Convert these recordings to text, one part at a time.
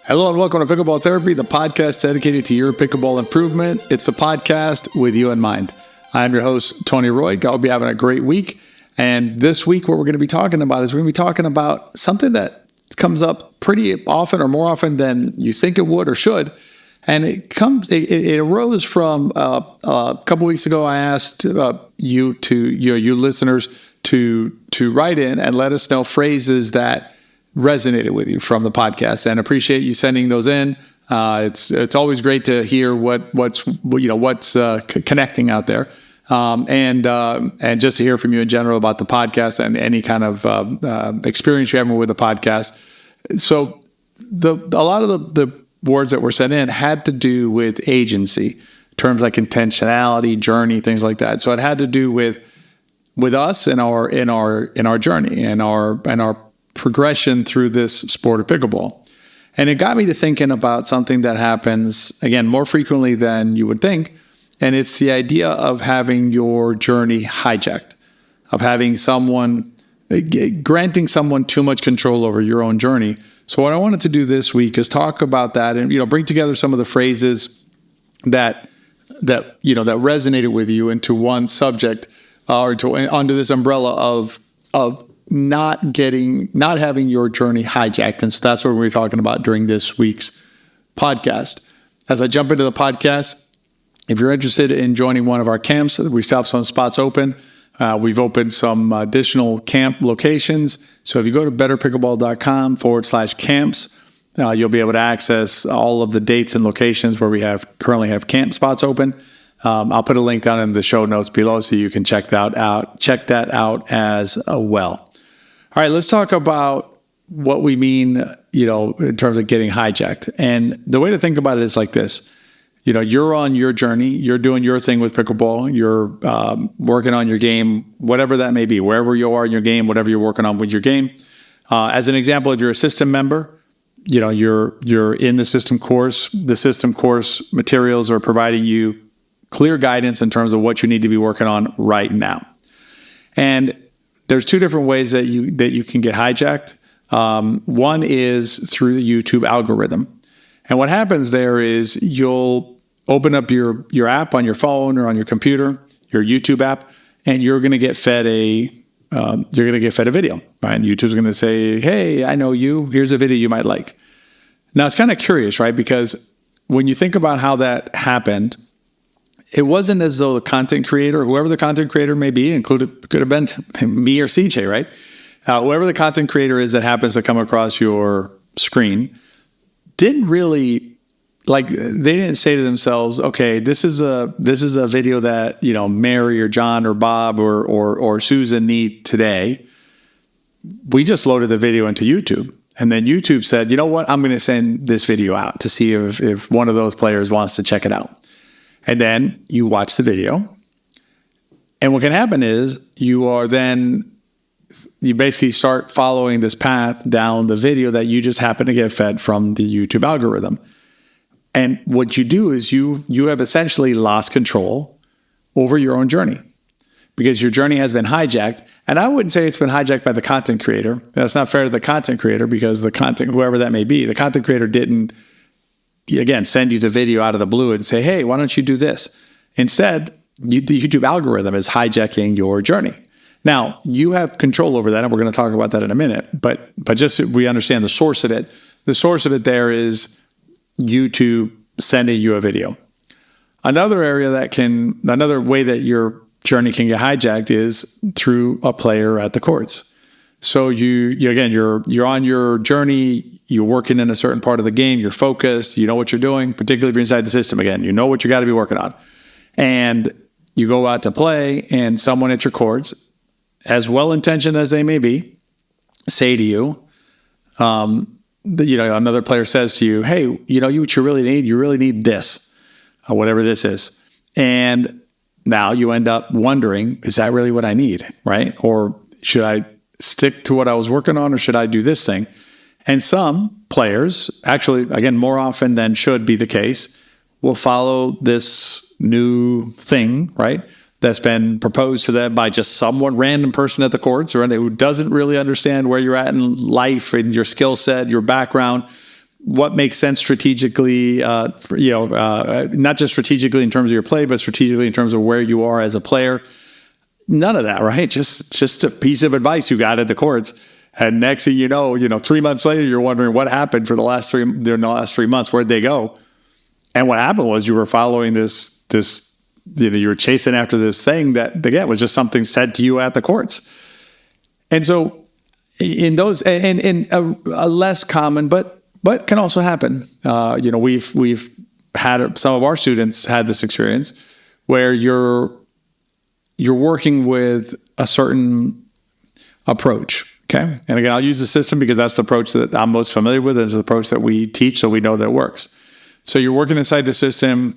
Hello and welcome to Pickleball Therapy, the podcast dedicated to your pickleball improvement. It's a podcast with you in mind. I'm your host, Tony Roy. I'll be having a great week. And this week, what we're going to be talking about is we're going to be talking about something that comes up pretty often or more often than you think it would or should. And it arose from a couple weeks ago. I asked you listeners to write in and let us know phrases that resonated with you from the podcast, and appreciate you sending those in. It's always great to hear what's connecting out there, and just to hear from you in general about the podcast and any kind of experience you're having with the podcast. So a lot of the words that were sent in had to do with agency, terms like intentionality, journey, things like that. So it had to do with us and our journey and our progression through this sport of pickleball. And it got me to thinking about something that happens, again, more frequently than you would think. And it's the idea of having your journey hijacked, of having granting someone too much control over your own journey. So what I wanted to do this week is talk about that and, bring together some of the phrases that resonated with you into one subject, or under this umbrella of not having your journey hijacked. And so that's what we're talking about during this week's podcast. As I jump into the podcast, if you're interested in joining one of our camps, we still have some spots open. We've opened some additional camp locations. So if you go to betterpickleball.com/camps, you'll be able to access all of the dates and locations where we currently have camp spots open. I'll put a link down in the show notes below so you can check that out as well. All right, let's talk about what we mean, in terms of getting hijacked. And the way to think about it is like this. You're on your journey. You're doing your thing with pickleball. You're working on your game, whatever that may be, wherever you are in your game, whatever you're working on with your game. As an example, if you're a system member, you're in the system course. The system course materials are providing you clear guidance in terms of what you need to be working on right now. And there's two different ways that you can get hijacked. One is through the YouTube algorithm. And what happens there is you'll open up your app on your phone or on your computer, your YouTube app, and you're going to get fed a video. Right? And YouTube's going to say, "Hey, I know you. Here's a video you might like." Now it's kind of curious, right? Because when you think about how that happened, it wasn't as though the content creator, whoever the content creator may be, could have been me or CJ, right? Whoever the content creator is that happens to come across your screen, didn't really they didn't say to themselves, "Okay, this is a video that Mary or John or Bob or Susan need today." We just loaded the video into YouTube, and then YouTube said, "You know what? I'm going to send this video out to see if one of those players wants to check it out." And then you watch the video. And what can happen is you basically start following this path down the video that you just happen to get fed from the YouTube algorithm. And what you do is you have essentially lost control over your own journey because your journey has been hijacked. And I wouldn't say it's been hijacked by the content creator. That's not fair to the content creator because whoever that may be, the content creator didn't, again, send you the video out of the blue and say, "Hey, why don't you do this?" Instead, the YouTube algorithm is hijacking your journey. Now, you have control over that, and we're going to talk about that in a minute. But just so we understand the source of it, there is YouTube sending you a video. Another way that your journey can get hijacked is through a player at the courts. So you're on your journey. You're working in a certain part of the game. You're focused. You know what you're doing, particularly if you're inside the system. Again, you know what you got to be working on. And you go out to play, and someone at your courts, as well-intentioned as they may be, say to you, another player says to you, "Hey, what you really need? You really need this, or whatever this is." And now you end up wondering, is that really what I need, right? Or should I stick to what I was working on, or should I do this thing? And some players, actually, again, more often than should be the case, will follow this new thing, right, that's been proposed to them by just someone, random person at the courts, or who doesn't really understand where you're at in life and your skill set, your background. what makes sense strategically, not just strategically in terms of your play, but strategically in terms of where you are as a player. None of that, right? Just a piece of advice you got at the courts. And next thing you know, 3 months later, you're wondering what happened during the last 3 months. Where'd they go? And what happened was you were following this, you were chasing after this thing that, again, was just something said to you at the courts. And so in those, and a less common, but can also happen. We've had, some of our students had this experience where you're working with a certain approach. Okay. And again, I'll use the system because that's the approach that I'm most familiar with. It's the approach that we teach, so we know that it works. So you're working inside the system.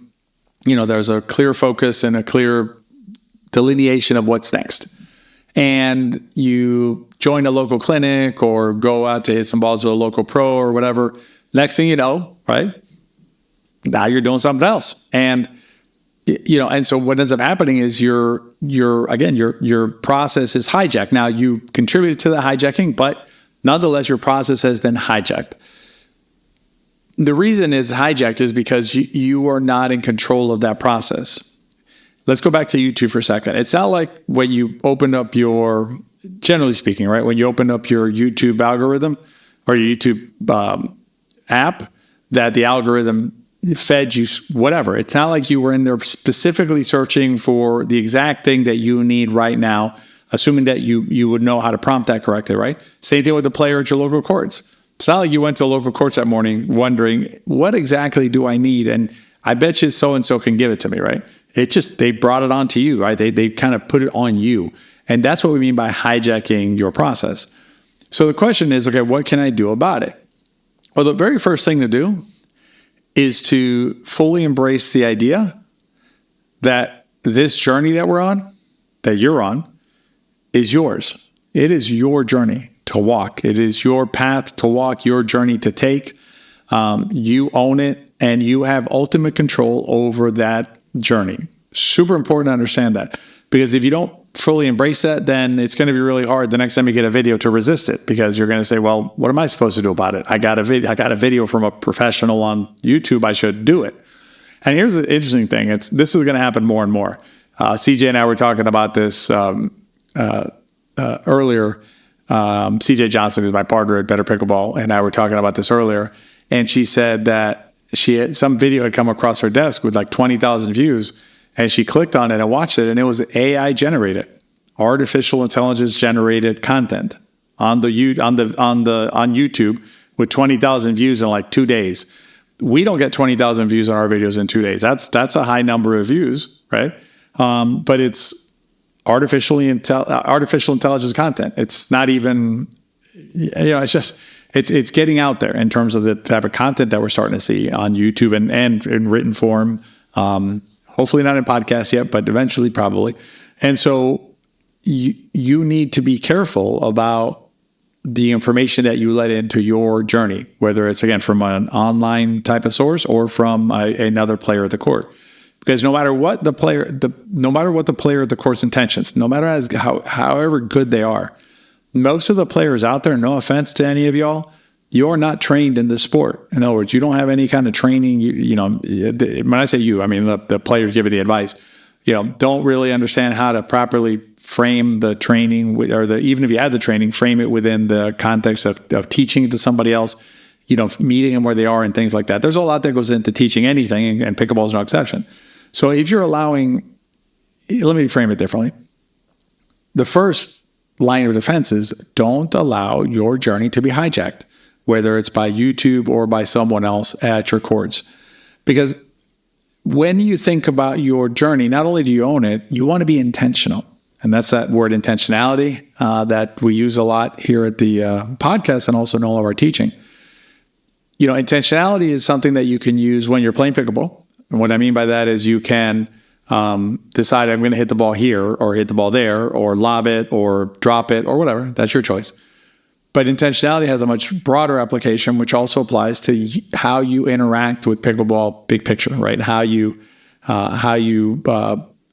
There's a clear focus and a clear delineation of what's next. And you join a local clinic or go out to hit some balls with a local pro or whatever. Next thing you know, right? Now you're doing something else. And and so what ends up happening is your process is hijacked. Now you contributed to the hijacking, but nonetheless your process has been hijacked. The reason it's hijacked is because you are not in control of that process. Let's go back to YouTube for a second. It's not like when you open up generally speaking, right? When you open up your YouTube algorithm or your YouTube app, that the algorithm fed you whatever. It's not like you were in there specifically searching for the exact thing that you need right now, assuming that you would know how to prompt that correctly, right? Same thing with the player at your local courts. It's not like you went to local courts that morning wondering, what exactly do I need? And I bet you so-and-so can give it to me, right? They brought it on to you, right? They kind of put it on you. And that's what we mean by hijacking your process. So the question is, okay, what can I do about it? Well, the very first thing to do is to fully embrace the idea that this journey that we're on, that you're on, is yours. It is your journey to walk. It is your path to walk, your journey to take. You own it, and you have ultimate control over that journey. Super important to understand that, because if you don't fully embrace that, then it's going to be really hard the next time you get a video to resist it, because you're going to say, well, what am I supposed to do about it? I got a video from a professional on YouTube. I should do it. And here's the interesting thing. This is going to happen more and more. CJ and I were talking about this earlier. CJ Johnson, who's my partner at Better Pickleball, and I were talking about this earlier. And she said that some video had come across her desk with like 20,000 views. And she clicked on it and watched it, and it was AI generated, artificial intelligence generated content on YouTube with 20,000 views in like 2 days. We don't get 20,000 views on our videos in 2 days. That's a high number of views, right? But it's artificial intelligence content. It's not even, it's getting out there in terms of the type of content that we're starting to see on YouTube and in written form. Hopefully not in podcasts yet, but eventually probably. And so you need to be careful about the information that you let into your journey, whether it's, again, from an online type of source or from another player at the court. Because no matter what the player at the court's intentions, no matter however good they are, most of the players out there, no offense to any of y'all, you're not trained in this sport. In other words, you don't have any kind of training. When I say you, I mean the players giving the advice, don't really understand how to properly frame the training, even if you had the training, frame it within the context of teaching it to somebody else, meeting them where they are and things like that. There's a lot that goes into teaching anything, and pickleball is no exception. So if you're let me frame it differently. The first line of defense is don't allow your journey to be hijacked, whether it's by YouTube or by someone else at your courts. Because when you think about your journey, not only do you own it, you want to be intentional. And that's that word intentionality that we use a lot here at the podcast and also in all of our teaching. Intentionality is something that you can use when you're playing pickleball. And what I mean by that is you can decide, I'm going to hit the ball here or hit the ball there or lob it or drop it or whatever. That's your choice. But intentionality has a much broader application, which also applies to how you interact with pickleball big picture, right? How you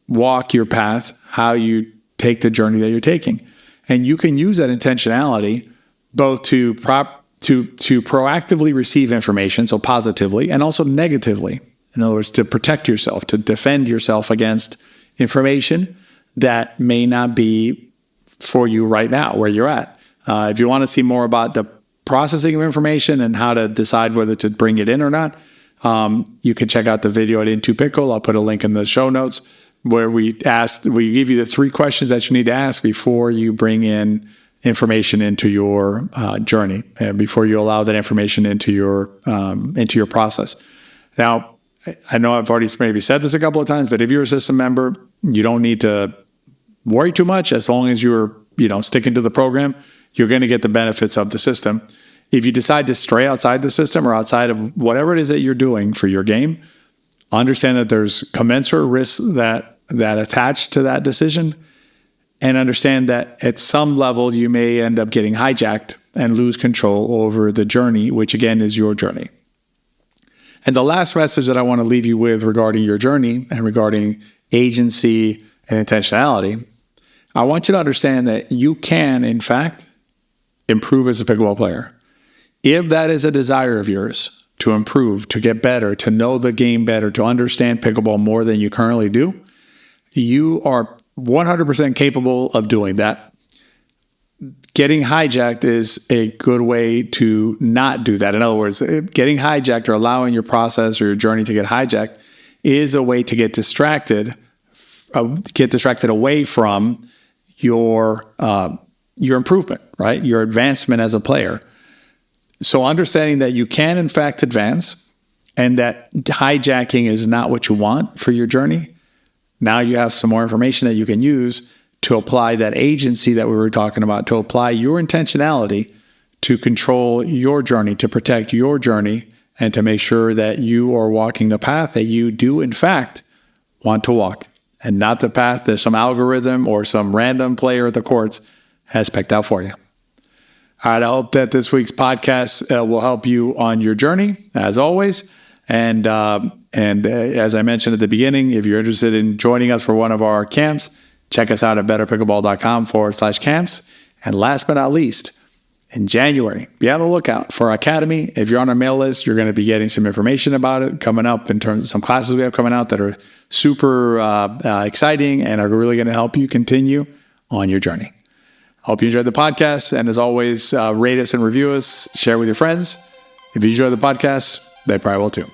walk your path, how you take the journey that you're taking. And you can use that intentionality both to to proactively receive information, so positively and also negatively. In other words, to protect yourself, to defend yourself against information that may not be for you right now, where you're at. If you want to see more about the processing of information and how to decide whether to bring it in or not, you can check out the video at Into Pickle. I'll put a link in the show notes where we give you the 3 questions that you need to ask before you bring in information into your journey, and before you allow that information into your process. Now, I know I've already maybe said this a couple of times, but if you're a system member, you don't need to worry too much. As long as you're sticking to the program, you're going to get the benefits of the system. If you decide to stray outside the system or outside of whatever it is that you're doing for your game, understand that there's commensurate risks that attach to that decision, and understand that at some level you may end up getting hijacked and lose control over the journey, which again is your journey. And the last message that I want to leave you with regarding your journey and regarding agency and intentionality, I want you to understand that you can, in fact, improve as a pickleball player. If that is a desire of yours to improve, to get better, to know the game better, to understand pickleball more than you currently do, you are 100% capable of doing that. Getting hijacked is a good way to not do that. In other words, getting hijacked or allowing your process or your journey to get hijacked is a way to get distracted away from your improvement, right? Your advancement as a player. So understanding that you can, in fact, advance and that hijacking is not what you want for your journey, now you have some more information that you can use to apply that agency that we were talking about, to apply your intentionality to control your journey, to protect your journey, and to make sure that you are walking the path that you do, in fact, want to walk, and not the path that some algorithm or some random player at the courts has picked out for you. All right, I hope that this week's podcast will help you on your journey, as always. And as I mentioned at the beginning, if you're interested in joining us for one of our camps, check us out at betterpickleball.com/camps. And last but not least, in January, be on the lookout for our Academy. If you're on our mail list, you're going to be getting some information about it coming up in terms of some classes we have coming out that are super exciting and are really going to help you continue on your journey. Hope you enjoyed the podcast. And as always, rate us and review us, share with your friends. If you enjoy the podcast, they probably will too.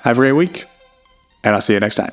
Have a great week, and I'll see you next time.